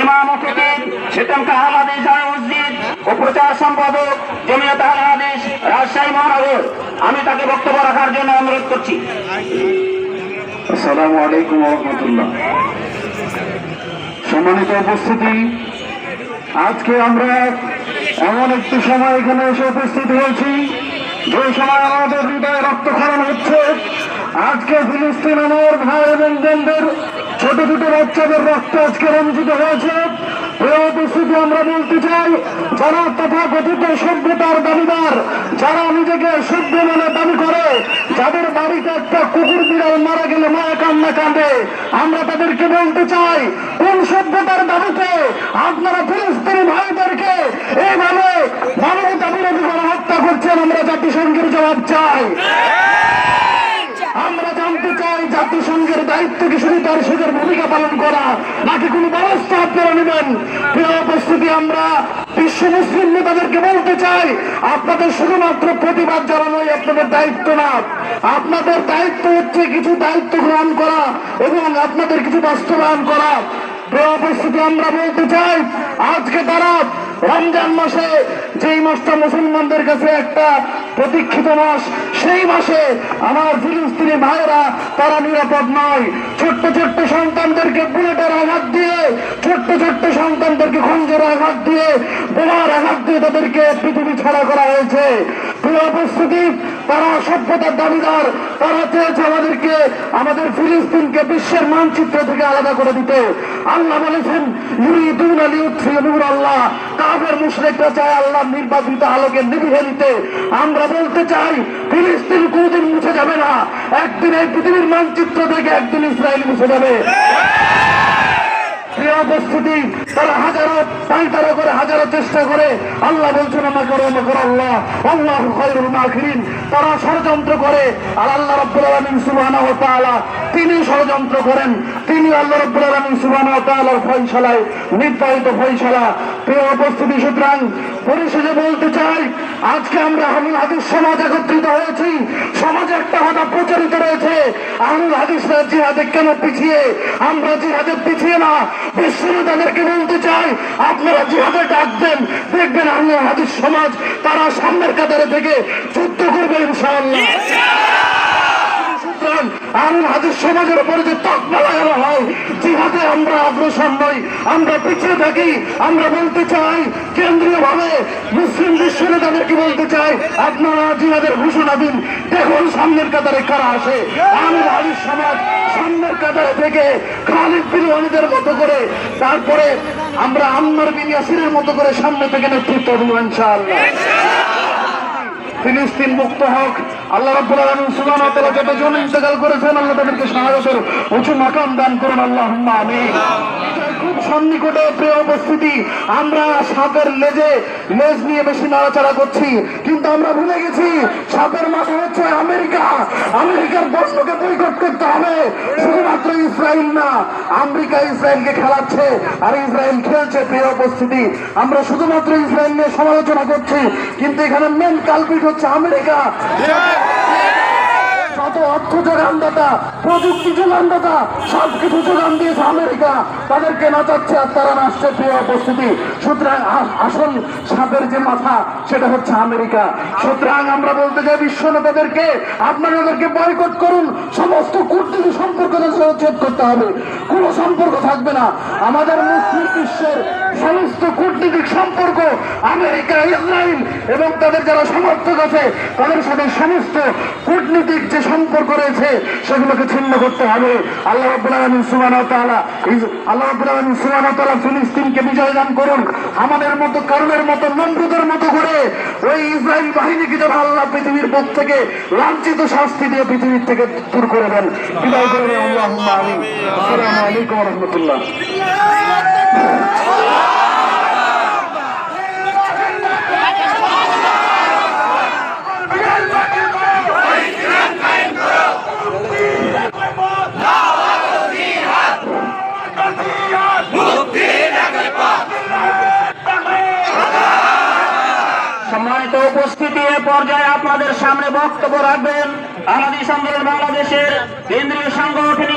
ইমাম ও খতিব শীতলকা আহমদী জামে মসজিদ ও প্রচার সম্পাদক জমিয়ত আহলে হাদিস রাজশাহী মহানগর, আমি তাকে বক্তব্য রাখার জন্য অনুরোধ করছি। আসসালামু আলাইকুম ওয়া রাহমাতুল্লাহ। সম্মানিত উপস্থিতি, আজকে আমরা এমন একটি সময় এখানে এসে উপস্থিত হয়েছি যে সময় আমাদের হৃদয়ে রক্তক্ষরণ হচ্ছে। আজকে ফিলিস্তিন আমার ভাই এবং বোনদের, ছোট ছোট বাচ্চাদের রক্ত আজকে রঞ্জিত হয়েছে। এই উপস্থিতি আমরা বলতে চাই, যারা তথাকথিত সভ্যতার দাবিদার, যারা নিজেকে সভ্য বলে দাবি করে, যাদের বাড়িতে একটা কুকুর বিড়াল মারা গেলে মায়া কান্না কাঁদে, আমরা তাদেরকে বলতে চাই, কোন সভ্যতার দাবিতে আপনারা ফিলিস্তিনি ভাইদেরকে এইভাবে মানবতা বিরোধী গণহত্যা করছেন? আমরা জাতিসংঘের জবাব চাই। আমরা জানতে চাই, জাতিসংঘের দায়িত্ব কি শুধু দর্শকের ভূমিকা পালন করা, নাকি কোনো ব্যবস্থা আপনারা নেবেন? প্রিয় উপস্থিতি, আমরা বিশ্ব মুসলিম নেতাদেরকে বলতে চাই, আপনাদের শুধুমাত্র প্রতিবাদ জানানোই আপনাদের দায়িত্ব না। আপনাদের দায়িত্ব হচ্ছে কিছু দায়িত্ব গ্রহণ করা এবং আপনাদের কিছু বাস্তবায়ন করা। প্রিয় উপস্থিতি, আমরা বলতে চাই, আজকে তারা রমজান মাসে, যেই মাসটা মুসলমানদের কাছে একটা প্রতীক্ষিত মাস, সেই মাসে আমার ফিলিস্তিনি ভাইরা তারা নিরাপদ নয়। ছোট্ট ছোট্ট সন্তানদেরকে বুলেটের আঘাত দিয়ে, ছোট্ট ছোট্ট সন্তানদেরকে খঞ্জের আঘাত দিয়ে, বোমার আঘাত দিয়ে তাদেরকে পৃথিবী ছাড়া করা হয়েছে। প্রিয় উপস্থিতি, তারা সভ্যতার দাবিদার, তারা চেয়েছে আমাদেরকে, আমাদের ফিলিস্তিনকে বিশ্বের মানচিত্র থেকে আলাদা করে দিতে। আল্লাহ বলেছেন, ইউরিদুনা লিইউতফিউ নূরাল্লাহ, কাফের মুশরিকরা চায় আল্লাহর নির্বাচিত আলোকে নিভিয়ে দিতে। আমরা বলতে চাই, ফিলিস্তিন কোনদিন মুছে যাবে না। একদিন এই পৃথিবীর মানচিত্র থেকে একদিন ইসরায়েল মুছে যাবে। প্রিয় উপস্থিতি, তারা হাজারো পাইতারা করে, হাজারো চেষ্টা করে, আল্লাহ বলছেন আমাকে আল্লাহ আল্লাহু খায়রুল মাকিরিন, তারা ষড়যন্ত্র করে। আর আল্লাহ রাব্বুল আলামিন সুবহানাহু ওয়া তাআলা তিনি ষড়যন্ত্র করেন, তিনি আল্লাহ রাব্বুল আলামিন সুবহানাহু ওয়া তাআলার ফয়সালায় নির্ধারিত ফয়সালা। প্রিয় উপস্থিতি, সুতরাং পরিশেষে বলতে চাই, আজকে আমরা আহলুল হাদিস সমাজ একত্রিত হয়েছি। সমাজে একটা কথা প্রচারিত রয়েছে, আহলুল হাদিসরা জিহাদে কেন পিছিয়ে? আমরা জিহাদে পিছিয়ে না। বিশ্ব নেতাদেরকে বলতে চাই, আপনারা জিহাদে ডাক দেন, দেখবেন আহলুল হাদিস সমাজ তারা সামনের কাতারে থেকে যুদ্ধ করবে ইনশাআল্লাহ। আহলুল হাদিস সমাজের উপরে যে তকমা লাগানো হয়, জিহাদে আমরা অগ্রসর নই, আমরা পিছিয়ে থাকি। আমরা বলতে চাই, কেন্দ্রীয় ভাবে মুসলিম বিশ্ব নেতাদেরকে বলতে চাই, আপনারা জিহাদের ঘোষণা দিন, দেখুন সামনের কাতারে কারা আসে। আহলুল হাদিস সমাজ সামনের কাতারে থেকে খালিদ বিন ওয়ালিদের মতো করে, তারপরে আমরা আম্মার বিন ইয়াসিরের মতো করে সামনে থেকে নেতৃত্ব দেব ইনশাআল্লাহ। ফিলিস্তিন মুক্ত হোক। আল্লাহ রাব্বুল আলামিন সুবহানাহু ওয়া তাআলা যতজন ইন্তেকাল করেছেন, আল্লাহ তাদেরকে শাহাদাতের উঁচু মাকাম দান করুন, আল্লাহুম্মা আমিন। খুব সন্নিকটে প্রিয় উপস্থিতি, আমরা সাপের লেজ নিয়ে বেশি নাড়াচাড়া করছি, কিন্তু আমরা ভুলে গেছি সাপের মাথা হচ্ছে আমেরিকা। আমেরিকার বস্তুকে বয়কট করতে হবে, শুধুমাত্র ইসরায়েল না। আমেরিকা ইসরায়েলকে খেলাচ্ছে আর ইসরায়েল খেলছে। প্রিয় উপস্থিতি, আমরা শুধুমাত্র ইসরায়েল নিয়ে সমালোচনা করছি, কিন্তু এখানে মেন কালপিট হচ্ছে আমেরিকা। যত অর্থ যোগানদাতা, প্রযুক্তি যোগানদাতা, সবকিছু যোগান দিয়েছে আমেরিকা, তাদেরকে নাচাচ্ছে আর তারা নাচছে। প্রিয় উপস্থিতি, সুতরাং আসল সাপের যে মাথা সেটা হচ্ছে আমেরিকা। সুতরাং আমরা বলতে চাই বিশ্ব নেতাদেরকে, আপনাদেরকে বয়কট করুন। সমস্ত কূটনীতি সম্পর্ক উচ্ছেদ করতে হবে, কোনো সম্পর্ক থাকবে না। আমাদের মুসলিম বিশ্বের সমস্ত কূটনীতিক সম্পর্ক আমেরিকা, ইসরায়েল এবং তাদের যারা সমর্থক আছে তাদের সাথে সমস্ত কূটনীতিক যে সম্পর্ক রয়েছে সেগুলোকে ছিন্ন করতে হবে। আল্লাহ রাব্বুল আলামিন সুবহানাহু ওয়া তাআলা ফিলিস্তিনকে বিজয় দান করুন। আমাদের মতো, কারণের মতো, নমরুদের মতো করে ওই ইসরায়েল বাহিনীকে যেন আল্লাহ পৃথিবীর বুক থেকে লাঞ্ছিত শাস্তি দিয়ে পৃথিবীর থেকে দূর করে দেন, বিদায় করে দেন। আল্লাহুম্মা আমিন। আসসালামু আলাইকুম ওয়া রাহমাতুল্লাহ। সম্মানিত উপস্থিতি, এ পর্যায়ে আপনাদের সামনে বক্তব্য রাখবেন আহমদী আন্দোলন বাংলাদেশের কেন্দ্রীয় সাংগঠনিক